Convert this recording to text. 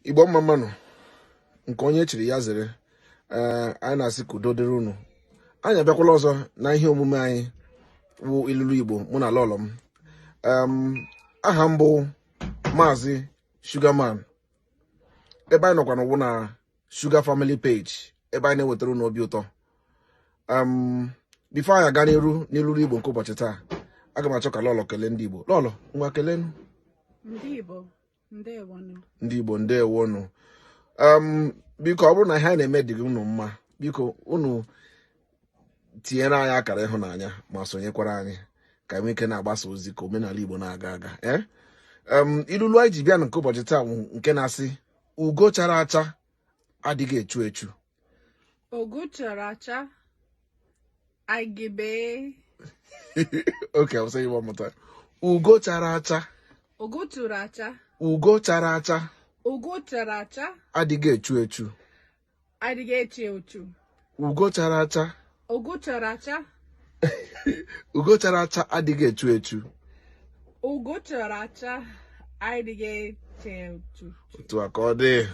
Igbo mmanụ nke onye chiri ya zere anyị na-asị ka udo dịrị unu. Anyị abịakwala ọzọ na ihe omume anyị wụ ilulu Igbo mụ na lọlọ m. Aha m bụ Maazị Sugarman. Ebe anyị nọkwa n'ụwụ na Sugar Family Page ebe anyị na-ewetara unu obi ụtọ. Bifo anyị aga n'ilulu Igbo nke ụbọchị taa, aga m achọ ka lọlọ kelee ndị Igbo. Lọlọ, ngwa kelee nụ. Ndị Igbo ndewonu. Biko ọ bụrụ na ihe anyị na-eme dịrị unu mma, biko unu tinyere anyị akara ịhụnanya ma sonyekwara anyị ka anyị ike na-agbasa ozi ka omenala Igbo na-aga aga. Ilulu anyị ji bịa nke ụbọchị taa nke na-asị Ugo chara acha adịghị echu echu. Ugo chara acha agịbe. Okay, I'll say it one more time. Ugo chara acha. Ugo chara acha. Ugo chara acha. Ugo chara acha Adighi Echu Echu. Adighi Echu Echi. Ugo chara acha. Ugo chara acha. Ugo chara acha Adighi Echu Echu. Ugo chara acha Adighi Echu Echi. Otu aka ọ dị.